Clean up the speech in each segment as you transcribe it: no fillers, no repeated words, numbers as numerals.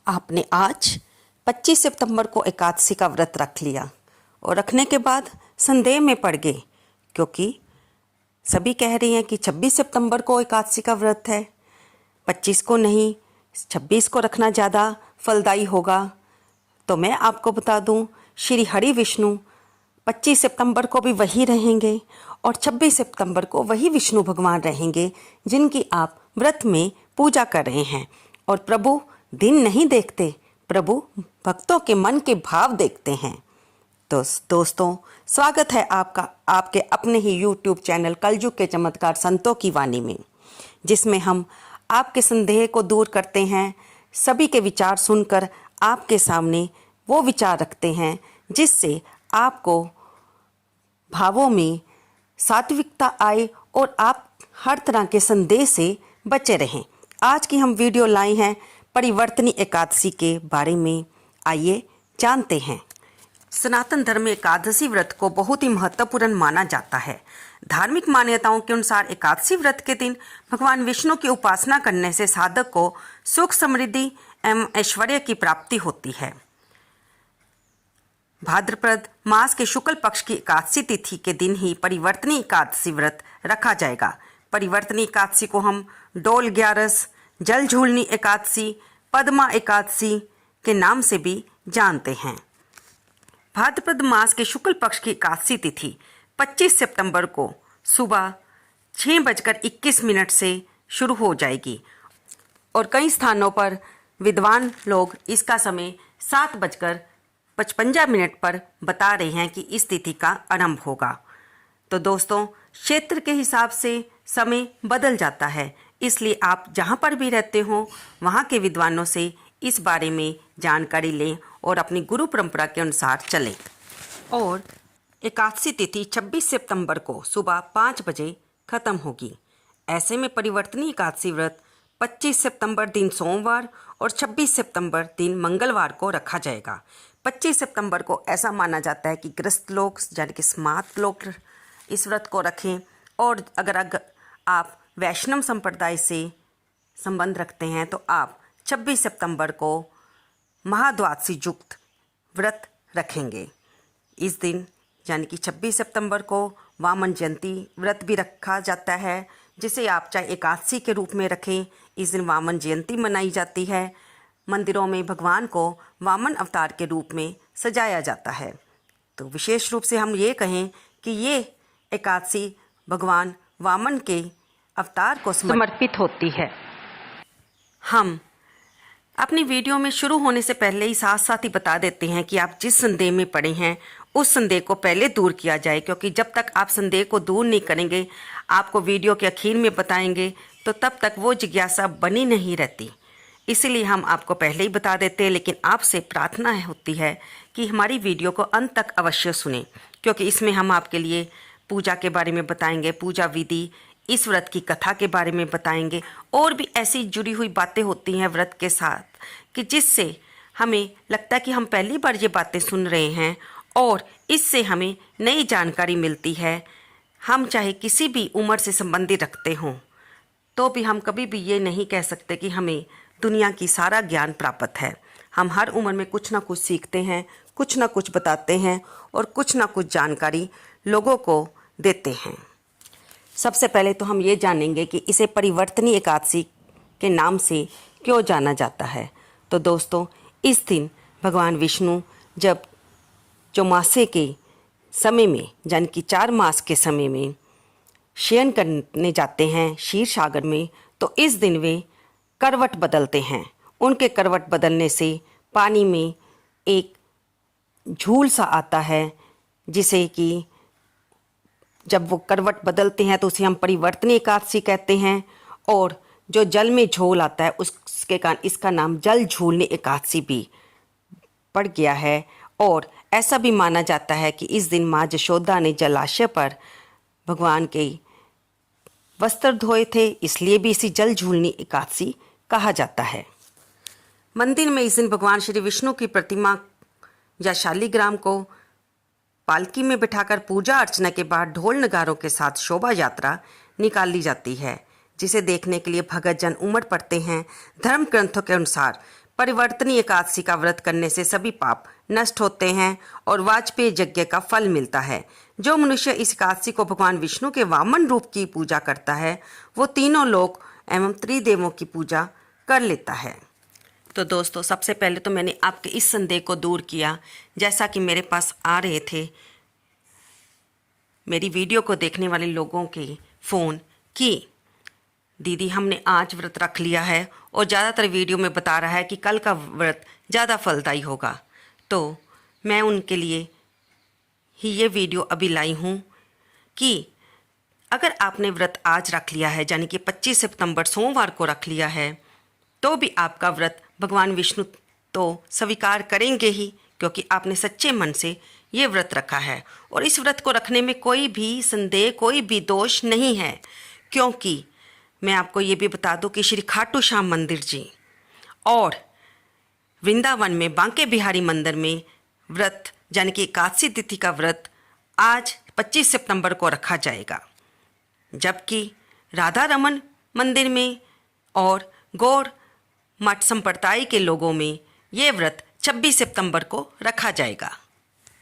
आपने आज 25 सितंबर को एकादशी का व्रत रख लिया और रखने के बाद संदेह में पड़ गए, क्योंकि सभी कह रही हैं कि 26 सितंबर को एकादशी का व्रत है, 25 को नहीं, 26 को रखना ज़्यादा फलदायी होगा। तो मैं आपको बता दूं, श्री हरि विष्णु 25 सितंबर को भी वही रहेंगे और 26 सितंबर को वही विष्णु भगवान रहेंगे जिनकी आप व्रत में पूजा कर रहे हैं। और प्रभु दिन नहीं देखते, प्रभु भक्तों के मन के भाव देखते हैं। तो दोस्तों, स्वागत है आपका आपके अपने ही YouTube चैनल कलयुग के चमत्कार संतों की वाणी में, जिसमें हम आपके संदेह को दूर करते हैं, सभी के विचार सुनकर आपके सामने वो विचार रखते हैं जिससे आपको भावों में सात्विकता आए और आप हर तरह के संदेह से बचे रहें। आज की हम वीडियो लाए हैं परिवर्तनी एकादशी के बारे में। आइए जानते हैं। सनातन धर्म में एकादशी व्रत को बहुत ही महत्वपूर्ण माना जाता है। धार्मिक मान्यताओं के अनुसार एकादशी व्रत के दिन भगवान विष्णु की उपासना करने से साधक को सुख, समृद्धि एवं ऐश्वर्य की प्राप्ति होती है। भाद्रपद मास के शुक्ल पक्ष की एकादशी तिथि के दिन ही परिवर्तनी एकादशी व्रत रखा जाएगा। परिवर्तनी एकादशी को हम डोल ग्यारस, जल झूलनी एकादशी, पद्मा एकादशी के नाम से भी जानते हैं। भाद्रपद मास के शुक्ल पक्ष की एकादशी तिथि 25 सितंबर को सुबह 6:21 से शुरू हो जाएगी और कई स्थानों पर विद्वान लोग इसका समय 7:55 पर बता रहे हैं कि इस तिथि का आरंभ होगा। तो दोस्तों, क्षेत्र के हिसाब से समय बदल जाता है, इसलिए आप जहां पर भी रहते हो वहां के विद्वानों से इस बारे में जानकारी लें और अपनी गुरु परंपरा के अनुसार चलें। और एकादशी तिथि 26 सितंबर को सुबह 5 बजे खत्म होगी। ऐसे में परिवर्तनी एकादशी व्रत 25 सितंबर दिन सोमवार और 26 सितंबर दिन मंगलवार को रखा जाएगा। 25 सितंबर को ऐसा माना जाता है कि गृहस्थ लोग यानी कि स्मार्त लोग इस व्रत को रखें, और अगर आप वैष्णव संप्रदाय से संबंध रखते हैं तो आप 26 सितंबर को महाद्वादशी युक्त व्रत रखेंगे। इस दिन यानी कि 26 सितंबर को वामन जयंती व्रत भी रखा जाता है, जिसे आप चाहे एकादशी के रूप में रखें। इस दिन वामन जयंती मनाई जाती है। मंदिरों में भगवान को वामन अवतार के रूप में सजाया जाता है। तो विशेष रूप से हम ये कहें कि ये एकादशी भगवान वामन के अवतार को समर्पित होती है। हम अपनी वीडियो में शुरू होने से पहले ही साथ साथ ही बता देते हैं कि आप जिस संदेह में पड़े हैं उस संदेह को पहले दूर किया जाए, क्योंकि जब तक आप संदेह को दूर नहीं करेंगे, आपको वीडियो के आखिर में बताएंगे, तो तब तक वो जिज्ञासा बनी नहीं रहती। इसीलिए हम आपको पहले ही बता देते हैं, लेकिन आपसे प्रार्थना होती है कि हमारी वीडियो को अंत तक अवश्य सुनें, क्योंकि इसमें हम आपके लिए पूजा के बारे में बताएंगे, पूजा विधि, इस व्रत की कथा के बारे में बताएंगे, और भी ऐसी जुड़ी हुई बातें होती हैं व्रत के साथ कि जिससे हमें लगता है कि हम पहली बार ये बातें सुन रहे हैं और इससे हमें नई जानकारी मिलती है। हम चाहे किसी भी उम्र से संबंधित रखते हों तो भी हम कभी भी ये नहीं कह सकते कि हमें दुनिया की सारा ज्ञान प्राप्त है। हम हर उम्र में कुछ ना कुछ सीखते हैं, कुछ ना कुछ बताते हैं और कुछ ना कुछ जानकारी लोगों को देते हैं। सबसे पहले तो हम ये जानेंगे कि इसे परिवर्तनी एकादशी के नाम से क्यों जाना जाता है। तो दोस्तों, इस दिन भगवान विष्णु जब चौमासे के समय में यानी कि 4 मास के समय में शयन करने जाते हैं क्षीर सागर में, तो इस दिन वे करवट बदलते हैं। उनके करवट बदलने से पानी में एक झूल सा आता है, जिसे कि जब वो करवट बदलते हैं तो उसे हम परिवर्तनी एकादशी कहते हैं। और जो जल में झोल आता है उसके कारण इसका नाम जल झूलनी एकादशी भी पड़ गया है। और ऐसा भी माना जाता है कि इस दिन माँ यशोदा ने जलाशय पर भगवान के वस्त्र धोए थे, इसलिए भी इसी जल झूलनी एकादशी कहा जाता है। मंदिर में इस दिन भगवान श्री विष्णु की प्रतिमा या शालिग्राम को पालकी में बिठाकर पूजा अर्चना के बाद ढोल नगारों के साथ शोभा यात्रा निकाली जाती है, जिसे देखने के लिए भगत जन उमड़ पड़ते हैं। धर्म ग्रंथों के अनुसार परिवर्तनीय एकादशी का व्रत करने से सभी पाप नष्ट होते हैं और वाजपेयी यज्ञ का फल मिलता है। जो मनुष्य इस एकादशी को भगवान विष्णु के वामन रूप की पूजा करता है वो तीनों लोक एवं त्रिदेवों की पूजा कर लेता है। तो दोस्तों, सबसे पहले तो मैंने आपके इस संदेह को दूर किया। जैसा कि मेरे पास आ रहे थे मेरी वीडियो को देखने वाले लोगों के फ़ोन कि दीदी हमने आज व्रत रख लिया है, और ज़्यादातर वीडियो में बता रहा है कि कल का व्रत ज़्यादा फलदायी होगा। तो मैं उनके लिए ही ये वीडियो अभी लाई हूँ कि अगर आपने व्रत आज रख लिया है, यानी कि 25 सितंबर सोमवार को रख लिया है, तो भी आपका व्रत भगवान विष्णु तो स्वीकार करेंगे ही, क्योंकि आपने सच्चे मन से ये व्रत रखा है। और इस व्रत को रखने में कोई भी संदेह, कोई भी दोष नहीं है, क्योंकि मैं आपको ये भी बता दूं कि श्री खाटू श्याम मंदिर जी और वृंदावन में बांके बिहारी मंदिर में व्रत यानी कि एकादशी तिथि का व्रत आज 25 सितंबर को रखा जाएगा, जबकि राधा रमन मंदिर में और गौर मठ संप्रदाय के लोगों में ये व्रत 26 सितंबर को रखा जाएगा।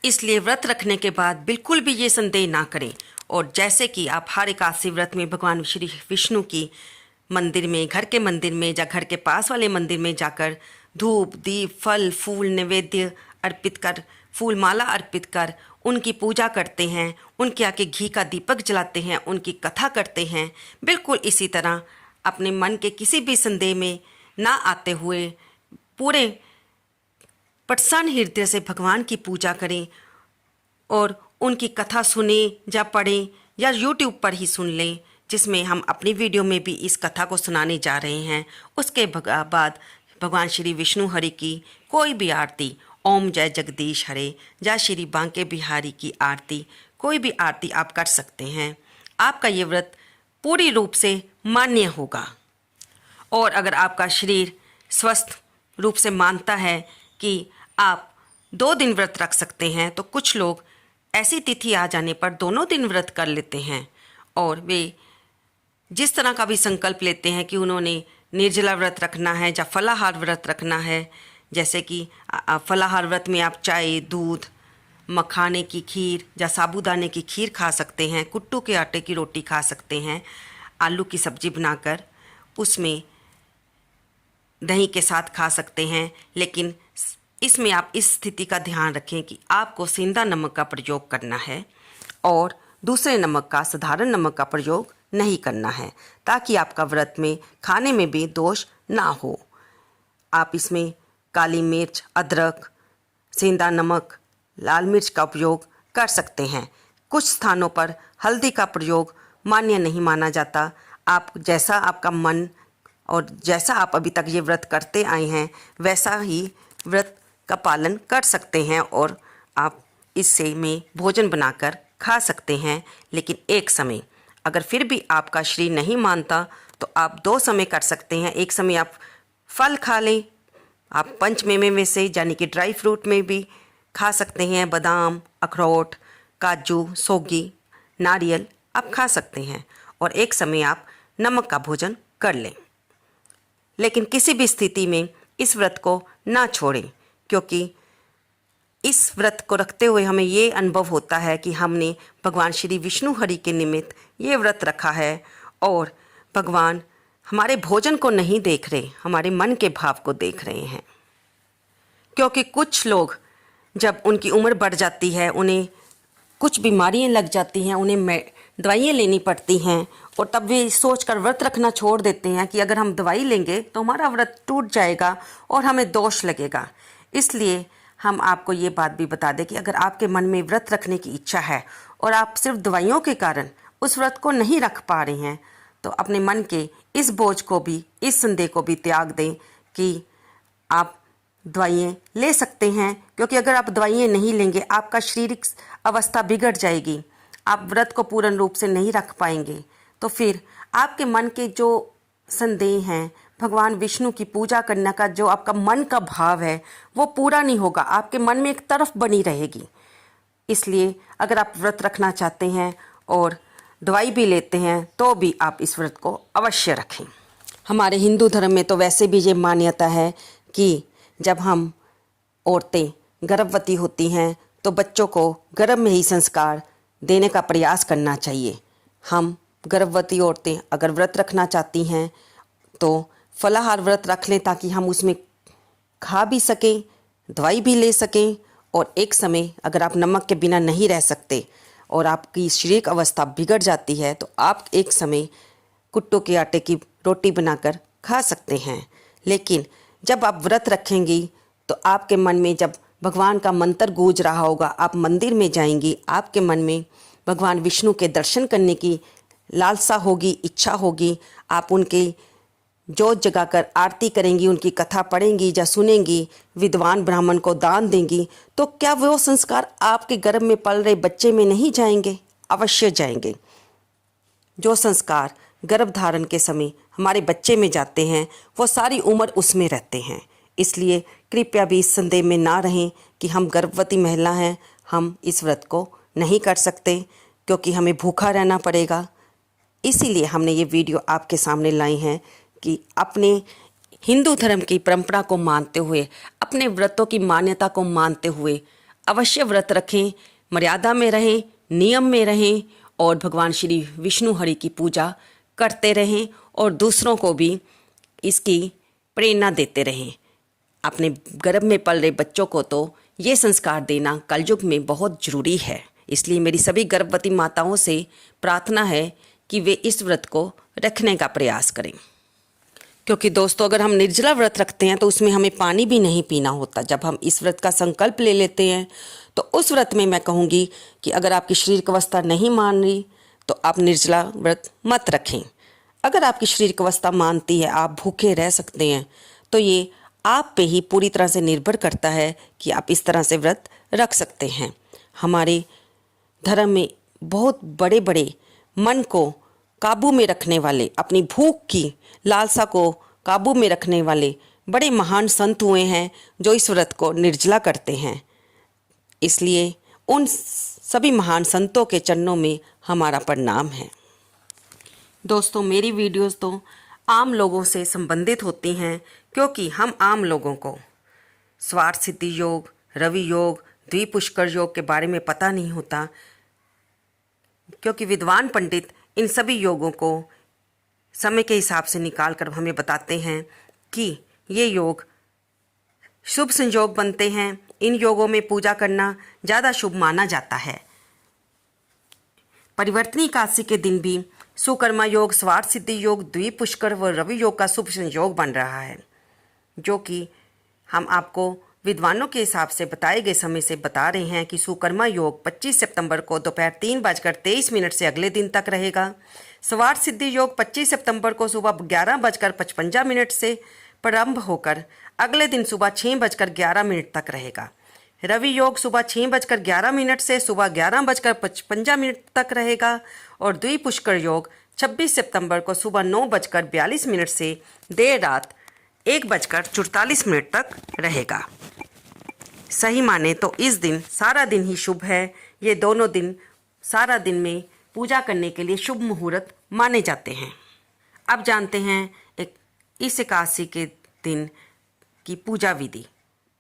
इसलिए व्रत रखने के बाद बिल्कुल भी ये संदेह ना करें। और जैसे कि आप हर एकादशी व्रत में भगवान श्री विष्णु की मंदिर में, घर के मंदिर में या घर के पास वाले मंदिर में जाकर धूप दीप फल फूल नैवेद्य अर्पित कर, फूल माला अर्पित कर उनकी पूजा करते हैं, उनके आगे घी का दीपक जलाते हैं, उनकी कथा करते हैं, बिल्कुल इसी तरह अपने मन के किसी भी संदेह में ना आते हुए पूरे प्रसन्न हृदय से भगवान की पूजा करें और उनकी कथा सुने या पढ़ें या YouTube पर ही सुन लें, जिसमें हम अपनी वीडियो में भी इस कथा को सुनाने जा रहे हैं। उसके बाद भगवान श्री विष्णु हरि की कोई भी आरती, ओम जय जगदीश हरे या श्री बांके बिहारी की आरती, कोई भी आरती आप कर सकते हैं। आपका ये व्रत पूरी रूप से मान्य होगा। और अगर आपका शरीर स्वस्थ रूप से मानता है कि आप 2 दिन व्रत रख सकते हैं, तो कुछ लोग ऐसी तिथि आ जाने पर दोनों दिन व्रत कर लेते हैं और वे जिस तरह का भी संकल्प लेते हैं कि उन्होंने निर्जला व्रत रखना है या फलाहार व्रत रखना है। जैसे कि फलाहार व्रत में आप चाय, दूध, मखाने की खीर या साबूदाने की खीर खा सकते हैं, कुट्टू के आटे की रोटी खा सकते हैं, आलू की सब्जी बनाकर उसमें दही के साथ खा सकते हैं। लेकिन इसमें आप इस स्थिति का ध्यान रखें कि आपको सेंधा नमक का प्रयोग करना है और दूसरे नमक का, साधारण नमक का प्रयोग नहीं करना है, ताकि आपका व्रत में खाने में भी दोष ना हो। आप इसमें काली मिर्च, अदरक, सेंधा नमक, लाल मिर्च का उपयोग कर सकते हैं। कुछ स्थानों पर हल्दी का प्रयोग मान्य नहीं माना जाता। आप जैसा आपका मन और जैसा आप अभी तक ये व्रत करते आए हैं वैसा ही व्रत का पालन कर सकते हैं और आप इससे में भोजन बनाकर खा सकते हैं। लेकिन एक समय अगर फिर भी आपका शरीर नहीं मानता तो आप 2 समय कर सकते हैं। एक समय आप फल खा लें, आप पंचमेवे में से यानी कि ड्राई फ्रूट में भी खा सकते हैं, बादाम, अखरोट, काजू, सौगी, नारियल आप खा सकते हैं और एक समय आप नमक का भोजन कर लें। लेकिन किसी भी स्थिति में इस व्रत को ना छोड़ें, क्योंकि इस व्रत को रखते हुए हमें ये अनुभव होता है कि हमने भगवान श्री विष्णु हरि के निमित्त ये व्रत रखा है और भगवान हमारे भोजन को नहीं देख रहे, हमारे मन के भाव को देख रहे हैं। क्योंकि कुछ लोग जब उनकी उम्र बढ़ जाती है, उन्हें कुछ बीमारियां लग जाती हैं, उन्हें दवाइयाँ लेनी पड़ती हैं और तब वे सोचकर व्रत रखना छोड़ देते हैं कि अगर हम दवाई लेंगे तो हमारा व्रत टूट जाएगा और हमें दोष लगेगा। इसलिए हम आपको ये बात भी बता दें कि अगर आपके मन में व्रत रखने की इच्छा है और आप सिर्फ दवाइयों के कारण उस व्रत को नहीं रख पा रहे हैं, तो अपने मन के इस बोझ को भी, इस संदेह को भी त्याग दें कि आप दवाइयाँ ले सकते हैं। क्योंकि अगर आप दवाइयाँ नहीं लेंगे आपका शारीरिक अवस्था बिगड़ जाएगी, आप व्रत को पूर्ण रूप से नहीं रख पाएंगे, तो फिर आपके मन के जो संदेह हैं, भगवान विष्णु की पूजा करने का जो आपका मन का भाव है वो पूरा नहीं होगा, आपके मन में एक तरफ बनी रहेगी। इसलिए अगर आप व्रत रखना चाहते हैं और दवाई भी लेते हैं तो भी आप इस व्रत को अवश्य रखें। हमारे हिंदू धर्म में तो वैसे भी ये मान्यता है कि जब हम औरतें गर्भवती होती हैं तो बच्चों को गर्भ में ही संस्कार देने का प्रयास करना चाहिए। हम गर्भवती औरतें अगर व्रत रखना चाहती हैं तो फलाहार व्रत रख लें ताकि हम उसमें खा भी सकें, दवाई भी ले सकें। और एक समय अगर आप नमक के बिना नहीं रह सकते और आपकी शारीरिक अवस्था बिगड़ जाती है तो आप एक समय कुट्टू के आटे की रोटी बनाकर खा सकते हैं। लेकिन जब आप व्रत रखेंगी तो आपके मन में जब भगवान का मंत्र गूंज रहा होगा, आप मंदिर में जाएंगी, आपके मन में भगवान विष्णु के दर्शन करने की लालसा होगी, इच्छा होगी। आप उनके जोत जगाकर आरती करेंगी, उनकी कथा पढ़ेंगी या सुनेंगी, विद्वान ब्राह्मण को दान देंगी, तो क्या वो संस्कार आपके गर्भ में पल रहे बच्चे में नहीं जाएंगे? अवश्य जाएंगे। जो संस्कार गर्भ धारण के समय हमारे बच्चे में जाते हैं वो सारी उम्र उसमें रहते हैं। इसलिए कृपया भी इस संदेह में ना रहें कि हम गर्भवती महिला हैं, हम इस व्रत को नहीं कर सकते क्योंकि हमें भूखा रहना पड़ेगा। इसीलिए हमने ये वीडियो आपके सामने लाई है कि अपने हिंदू धर्म की परंपरा को मानते हुए, अपने व्रतों की मान्यता को मानते हुए अवश्य व्रत रखें, मर्यादा में रहें, नियम में रहें और भगवान श्री विष्णु हरि की पूजा करते रहें और दूसरों को भी इसकी प्रेरणा देते रहें। अपने गर्भ में पल रहे बच्चों को तो ये संस्कार देना कलयुग में बहुत ज़रूरी है। इसलिए मेरी सभी गर्भवती माताओं से प्रार्थना है कि वे इस व्रत को रखने का प्रयास करें। क्योंकि दोस्तों अगर हम निर्जला व्रत रखते हैं तो उसमें हमें पानी भी नहीं पीना होता। जब हम इस व्रत का संकल्प ले लेते हैं तो उस व्रत में मैं कहूँगी कि अगर आपकी शारीरिक अवस्था नहीं मान रही तो आप निर्जला व्रत मत रखें। अगर आपकी शारीरिक अवस्था मानती है, आप भूखे रह सकते हैं, तो ये आप पे ही पूरी तरह से निर्भर करता है कि आप इस तरह से व्रत रख सकते हैं। हमारे धर्म में बहुत बड़े बड़े मन को काबू में रखने वाले, अपनी भूख की लालसा को काबू में रखने वाले बड़े महान संत हुए हैं जो इस व्रत को निर्जला करते हैं। इसलिए उन सभी महान संतों के चरणों में हमारा प्रणाम है। दोस्तों मेरी वीडियोस तो आम लोगों से संबंधित होती हैं क्योंकि हम आम लोगों को स्वार्थ सिद्धि योग, रवि योग, द्विपुष्कर योग के बारे में पता नहीं होता, क्योंकि विद्वान पंडित इन सभी योगों को समय के हिसाब से निकाल कर हमें बताते हैं कि ये योग शुभ संयोग बनते हैं। इन योगों में पूजा करना ज़्यादा शुभ माना जाता है। परिवर्तनी एकादशी के दिन भी सुकर्मा योग, स्वार्थ सिद्धि योग, द्विपुष्कर व रवि योग का शुभ संयोग बन रहा है, जो कि हम आपको विद्वानों के हिसाब से बताए गए समय से बता रहे हैं कि सुकर्मा योग 25 सितंबर को दोपहर 3:23 से अगले दिन तक रहेगा। स्वार्थ सिद्धि योग 25 सितंबर को सुबह 11:55 से प्रारंभ होकर अगले दिन सुबह 6:11 तक रहेगा। रवि योग सुबह 6:11 से सुबह 11:55 तक रहेगा और द्विपुष्कर योग 26 सितंबर को सुबह 9:42 से देर रात 1:44 तक रहेगा। सही माने तो इस दिन सारा दिन ही शुभ है। ये दोनों दिन सारा दिन में पूजा करने के लिए शुभ मुहूर्त माने जाते हैं। अब जानते हैं इस एकादशी के दिन की पूजा विधि।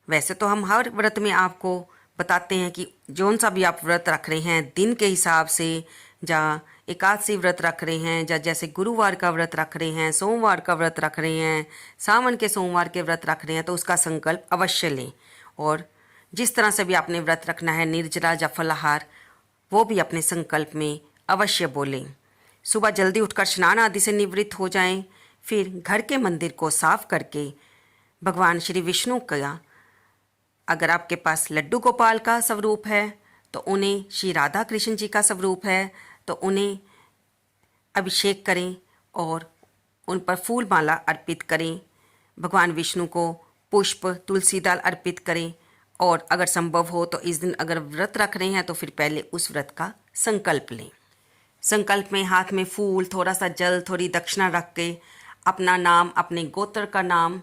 वैसे तो हम हर व्रत में आपको बताते हैं कि जौन सा भी आप व्रत रख रहे हैं दिन के हिसाब से, या एकादशी व्रत रख रहे हैं, या जैसे गुरुवार का व्रत रख रहे हैं, सोमवार का व्रत रख रहे हैं, सावन के सोमवार के व्रत रख रहे हैं, तो उसका संकल्प अवश्य लें। और जिस तरह से भी आपने व्रत रखना है, निर्जला या फलाहार, वो भी अपने संकल्प में अवश्य बोलें। सुबह जल्दी उठकर स्नान आदि से निवृत्त हो जाएं, फिर घर के मंदिर को साफ करके भगवान श्री विष्णु का, अगर आपके पास लड्डू गोपाल का स्वरूप है तो उन्हें, श्री राधा कृष्ण जी का स्वरूप है तो उन्हें अभिषेक करें और उन पर फूल माला अर्पित करें। भगवान विष्णु को पुष्प, तुलसी दाल अर्पित करें। और अगर संभव हो तो इस दिन अगर व्रत रख रहे हैं तो फिर पहले उस व्रत का संकल्प लें। संकल्प में हाथ में फूल, थोड़ा सा जल, थोड़ी दक्षिणा रख के अपना नाम, अपने गोत्र का नाम,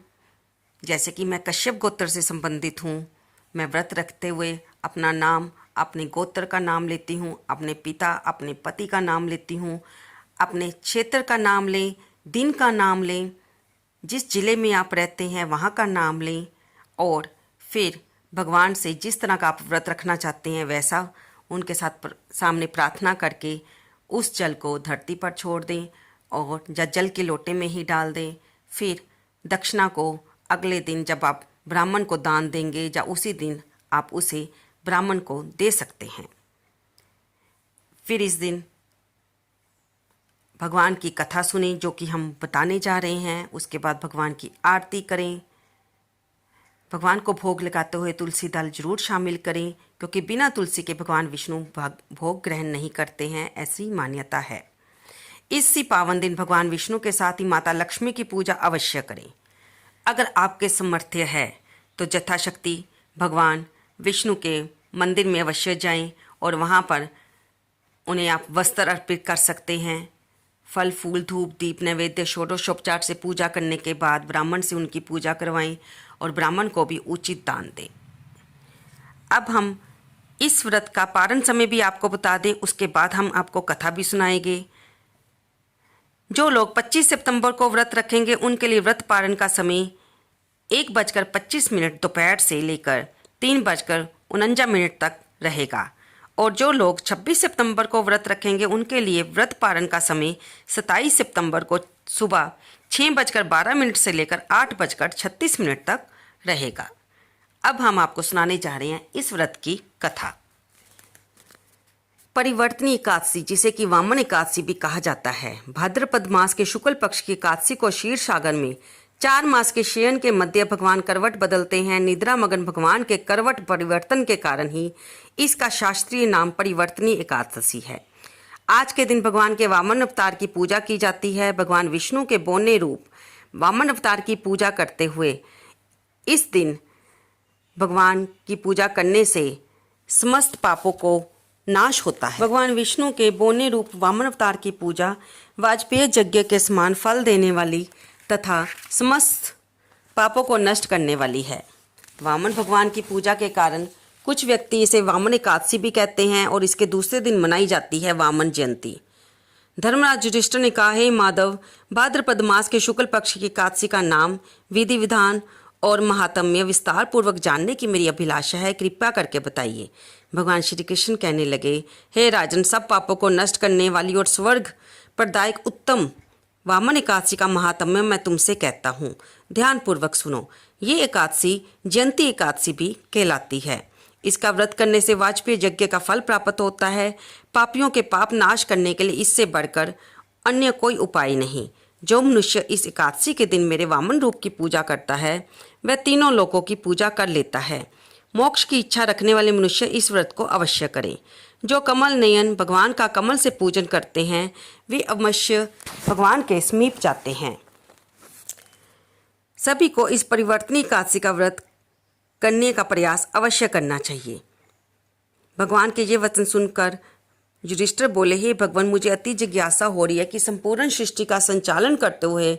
जैसे कि मैं कश्यप गोत्र से संबंधित हूँ, मैं व्रत रखते हुए अपना नाम, अपने गोत्र का नाम लेती हूँ, अपने पिता, अपने पति का नाम लेती हूँ, अपने क्षेत्र का नाम लें, दिन का नाम लें, जिस ज़िले में आप रहते हैं वहाँ का नाम लें और फिर भगवान से जिस तरह का आप व्रत रखना चाहते हैं वैसा उनके साथ सामने प्रार्थना करके उस जल को धरती पर छोड़ दें और या जल के लोटे में ही डाल दें। फिर दक्षिणा को अगले दिन जब आप ब्राह्मण को दान देंगे या उसी दिन आप उसे ब्राह्मण को दे सकते हैं। फिर इस दिन भगवान की कथा सुने जो कि हम बताने जा रहे हैं। उसके बाद भगवान की आरती करें। भगवान को भोग लगाते हुए तुलसी दल जरूर शामिल करें, क्योंकि बिना तुलसी के भगवान विष्णु भोग ग्रहण नहीं करते हैं, ऐसी मान्यता है। इसी पावन दिन भगवान विष्णु के साथ ही माता लक्ष्मी की पूजा अवश्य करें। अगर आपके सामर्थ्य है तो यथाशक्ति भगवान विष्णु के मंदिर में अवश्य जाएं और वहाँ पर उन्हें आप वस्त्र अर्पित कर सकते हैं। फल फूल धूप दीप नैवेद्य षोडशोपचार से पूजा करने के बाद ब्राह्मण से उनकी पूजा करवाएं और ब्राह्मण को भी उचित दान दें। अब हम इस व्रत का पारण समय भी आपको बता दें, उसके बाद हम आपको कथा भी सुनाएंगे। जो लोग 25 सितंबर को व्रत रखेंगे उनके लिए व्रत पारण का समय 1:25 दोपहर से लेकर 3:49 तक रहेगा और जो लोग 26 सितंबर को व्रत रखेंगे उनके लिए व्रत पारण का समय 27 सितंबर को सुबह 6:12 से लेकर 8:36 तक रहेगा। अब हम आपको सुनाने जा रहे हैं इस व्रत की कथा। परिवर्तनी एकादशी, जिसे कि वामन एकादशी भी कहा जाता है, भाद्रपद मास के शुक्ल पक्ष की एकादशी को क्षीर सागर में 4 मास के शयन के मध्य भगवान करवट बदलते हैं। निद्रा मगन भगवान के करवट परिवर्तन के कारण ही इसका शास्त्रीय नाम परिवर्तनी एकादशी है। आज के दिन भगवान के वामन अवतार की पूजा की जाती है। भगवान विष्णु के बोने रूप वामन अवतार की पूजा करते हुए इस दिन भगवान की पूजा करने से समस्त पापों को नाश होता है। भगवान विष्णु के बोने रूप वामन अवतार की पूजा वाजपेय यज्ञ के समान फल देने वाली तथा समस्त पापों को नष्ट करने वाली है। वामन भगवान की पूजा के कारण कुछ व्यक्ति इसे वामन एकादशी भी कहते हैं और इसके दूसरे दिन मनाई जाती है वामन जयंती। धर्मराज युधिष्ठिर ने कहा, हे माधव, भाद्रपद मास के शुक्ल पक्ष की एकादशी का नाम, विधि विधान और महात्म्य विस्तार पूर्वक जानने की मेरी अभिलाषा है, कृपया करके बताइए। भगवान श्री कृष्ण कहने लगे, हे राजन, सब पापों को नष्ट करने वाली और स्वर्ग प्रदायक उत्तम वामन एकादशी का महात्म्य मैं तुमसे कहता हूँ, ध्यान पूर्वक सुनो। ये एकादशी जयंती एकादशी भी कहलाती है। इसका व्रत करने से वाजपेय यज्ञ का फल प्राप्त होता है। पापियों के पाप नाश करने के लिए इससे बढ़कर अन्य कोई उपाय नहीं। जो मनुष्य इस एकादशी के दिन मेरे वामन रूप की पूजा करता है वह तीनों लोकों की पूजा कर लेता है। मोक्ष की इच्छा रखने वाले मनुष्य इस व्रत को अवश्य करें। जो कमल नयन भगवान का कमल से पूजन करते हैं वे अवश्य भगवान के समीप जाते हैं। सभी को इस परिवर्तनी एकादशी का व्रत करने का प्रयास अवश्य करना चाहिए। भगवान के ये वचन सुनकर युधिष्ठिर बोले, हे भगवान, मुझे अति जिज्ञासा हो रही है कि संपूर्ण सृष्टि का संचालन करते हुए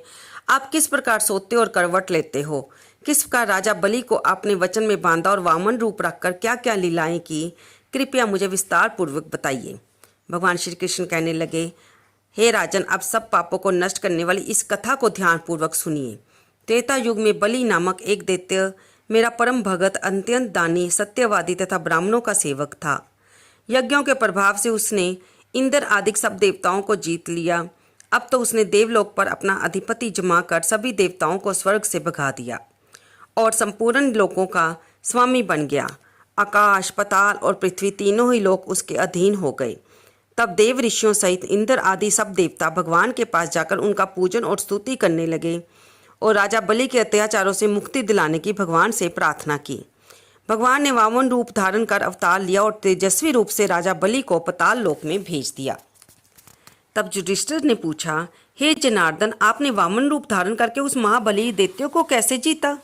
आप किस प्रकार सोते और करवट लेते हो। किस प्रकार राजा बलि को आपने वचन में बांधा और वामन रूप रखकर क्या क्या लीलाएं की, कृपया मुझे विस्तार पूर्वक बताइए। भगवान श्री कृष्ण कहने लगे, हे राजन, अब सब पापों को नष्ट करने वाली इस कथा को ध्यान पूर्वक सुनिए। त्रेता युग में बलि नामक एक दैत्य मेरा परम भगत, अत्यंत दानी, सत्यवादी तथा ब्राह्मणों का सेवक था। यज्ञों के प्रभाव से उसने इंद्र आदि सब देवताओं को जीत लिया। अब तो उसने देवलोक पर अपना अधिपति जमा कर सभी देवताओं को स्वर्ग से भगा दिया और संपूर्ण लोकों का स्वामी बन गया। आकाश, पताल और पृथ्वी तीनों ही लोक उसके अधीन हो गए। तब देव ऋषियों सहित इंद्र आदि सब देवता भगवान के पास जाकर उनका पूजन और स्तुति करने लगे और राजा बलि के अत्याचारों से मुक्ति दिलाने की भगवान से प्रार्थना की। भगवान ने वामन रूप धारण कर अवतार लिया और तेजस्वी रूप से राजा बलि को पताल लोक में भेज दिया। तब युधिष्ठिर ने पूछा, हे जनार्दन, आपने वामन रूप धारण करके उस महाबली दैत्य को कैसे जीता?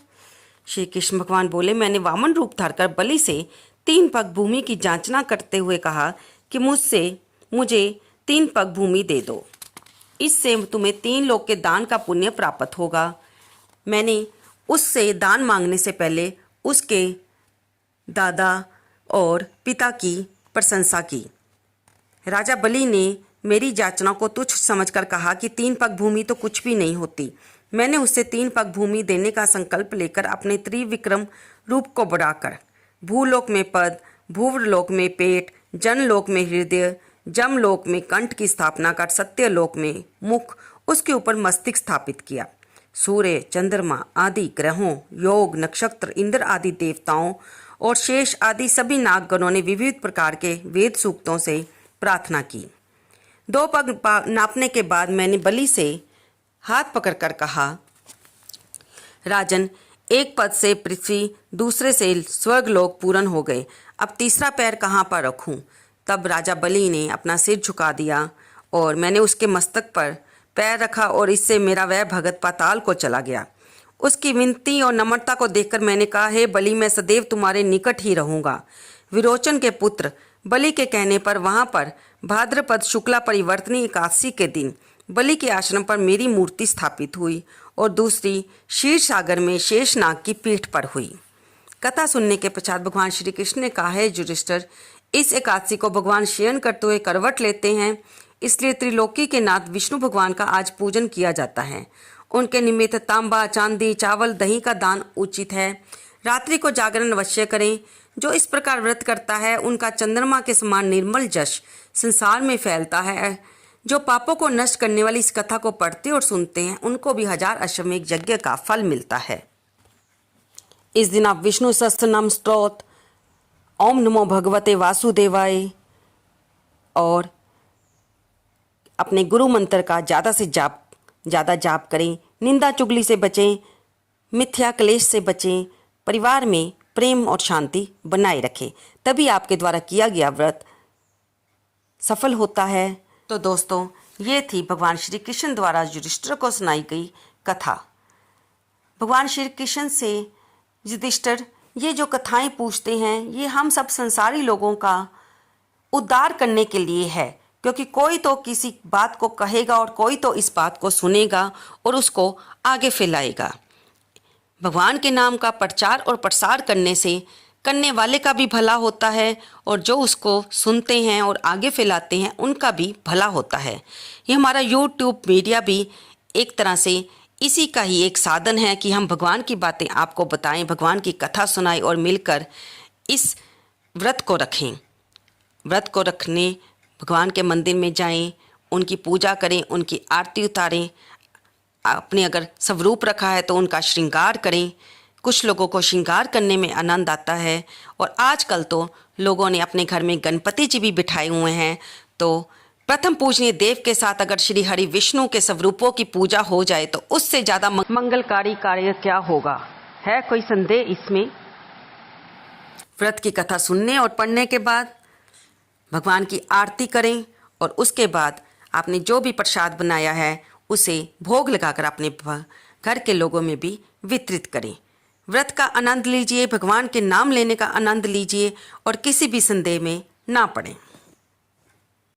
श्री कृष्ण भगवान बोले, मैंने वामन रूप धारकर बलि से 3 पग भूमि की जांचना करते हुए कहा कि मुझे 3 पग भूमि दे दो, इससे तुम्हें 3 लोक के दान का पुण्य प्राप्त होगा। मैंने उससे दान मांगने से पहले उसके दादा और पिता की प्रशंसा की। राजा बलि ने मेरी याचना को तुच्छ समझकर कहा कि 3 पग भूमि तो कुछ भी नहीं होती। मैंने उससे 3 पग भूमि देने का संकल्प लेकर अपने त्रिविक्रम रूप को बढ़ाकर भूलोक में पद, भूवरलोक में पेट, जनलोक में हृदय, जमलोक में कंठ की स्थापना कर सत्यलोक में मुख, उसके ऊपर मस्तिष्क स्थापित किया। सूर्य, चंद्रमा आदि ग्रहों, योग, नक्षत्र, इंद्र आदि देवताओं और शेष आदि सभी नागगणों ने विविध प्रकार के वेद सूक्तों से प्रार्थना की। 2 पग नापने के बाद मैंने बलि से हाथ पकड़कर कहा, राजन, एक पद से पृथ्वी, दूसरे से स्वर्गलोक पूर्ण हो गए, अब तीसरा पैर कहाँ पर रखूं? तब राजा बलि ने अपना सिर झुका दिया और मैंने उसके मस्तक पर पैर रखा और इससे मेरा वह भगत पाताल को चला गया। उसकी विनती और नम्रता को देखकर मैंने कहा, हे बलि, मैं सदैव तुम्हारे निकट ही रहूँगा। विरोचन के पुत्र बलि के कहने पर वहाँ पर भाद्रपद शुक्ला परिवर्तनी एकादशी के दिन बलि के आश्रम पर मेरी मूर्ति स्थापित हुई और दूसरी क्षीर सागर में शेषनाग की पीठ पर हुई। कथा सुनने के पश्चात भगवान श्री कृष्ण ने कहा, है युधिष्ठिर, इस एकादशी को भगवान शयन करते हुए करवट लेते हैं, इसलिए त्रिलोकी के नाथ विष्णु भगवान का आज पूजन किया जाता है। उनके निमित्त तांबा, चांदी, चावल, दही का दान उचित है। रात्रि को जागरण अवश्य करें। जो इस प्रकार व्रत करता है उनका चंद्रमा के समान निर्मल यश संसार में फैलता है। जो पापों को नष्ट करने वाली इस कथा को पढ़ते और सुनते हैं उनको भी 1000 अश्वमेध यज्ञ का फल मिलता है। इस दिन आप विष्णु सहस्त्र नाम स्तोत्र, ओम नमो भगवते वासुदेवाय और अपने गुरु मंत्र का ज़्यादा जाप करें। निंदा चुगली से बचें, मिथ्या क्लेश से बचें, परिवार में प्रेम और शांति बनाए रखें, तभी आपके द्वारा किया गया व्रत सफल होता है। तो दोस्तों, ये थी भगवान श्री कृष्ण द्वारा युधिष्ठिर को सुनाई गई कथा। भगवान श्री कृष्ण से युधिष्ठिर ये जो कथाएं पूछते हैं ये हम सब संसारी लोगों का उद्धार करने के लिए है, क्योंकि कोई तो किसी बात को कहेगा और कोई तो इस बात को सुनेगा और उसको आगे फैलाएगा। भगवान के नाम का प्रचार और प्रसार करने वाले का भी भला होता है और जो उसको सुनते हैं और आगे फैलाते हैं उनका भी भला होता है। ये हमारा यूट्यूब मीडिया भी एक तरह से इसी का ही एक साधन है कि हम भगवान की बातें आपको बताएं, भगवान की कथा सुनाएं और मिलकर इस व्रत को रखें। व्रत को रखने भगवान के मंदिर में जाएं, उनकी पूजा करें, उनकी आरती उतारें, अपने अगर स्वरूप रखा है तो उनका श्रृंगार करें। कुछ लोगों को श्रृंगार करने में आनंद आता है और आजकल तो लोगों ने अपने घर में गणपति जी भी बिठाए हुए हैं। तो प्रथम पूजनीय देव के साथ अगर श्री हरि विष्णु के स्वरूपों की पूजा हो जाए तो उससे ज़्यादा मंगलकारी कार्य क्या होगा? है कोई संदेह इसमें? व्रत की कथा सुनने और पढ़ने के बाद भगवान की आरती करें और उसके बाद आपने जो भी प्रसाद बनाया है उसे भोग लगाकर अपने घर के लोगों में भी वितरित करें। व्रत का आनंद लीजिए, भगवान के नाम लेने का आनंद लीजिए और किसी भी संदेह में ना पड़ें।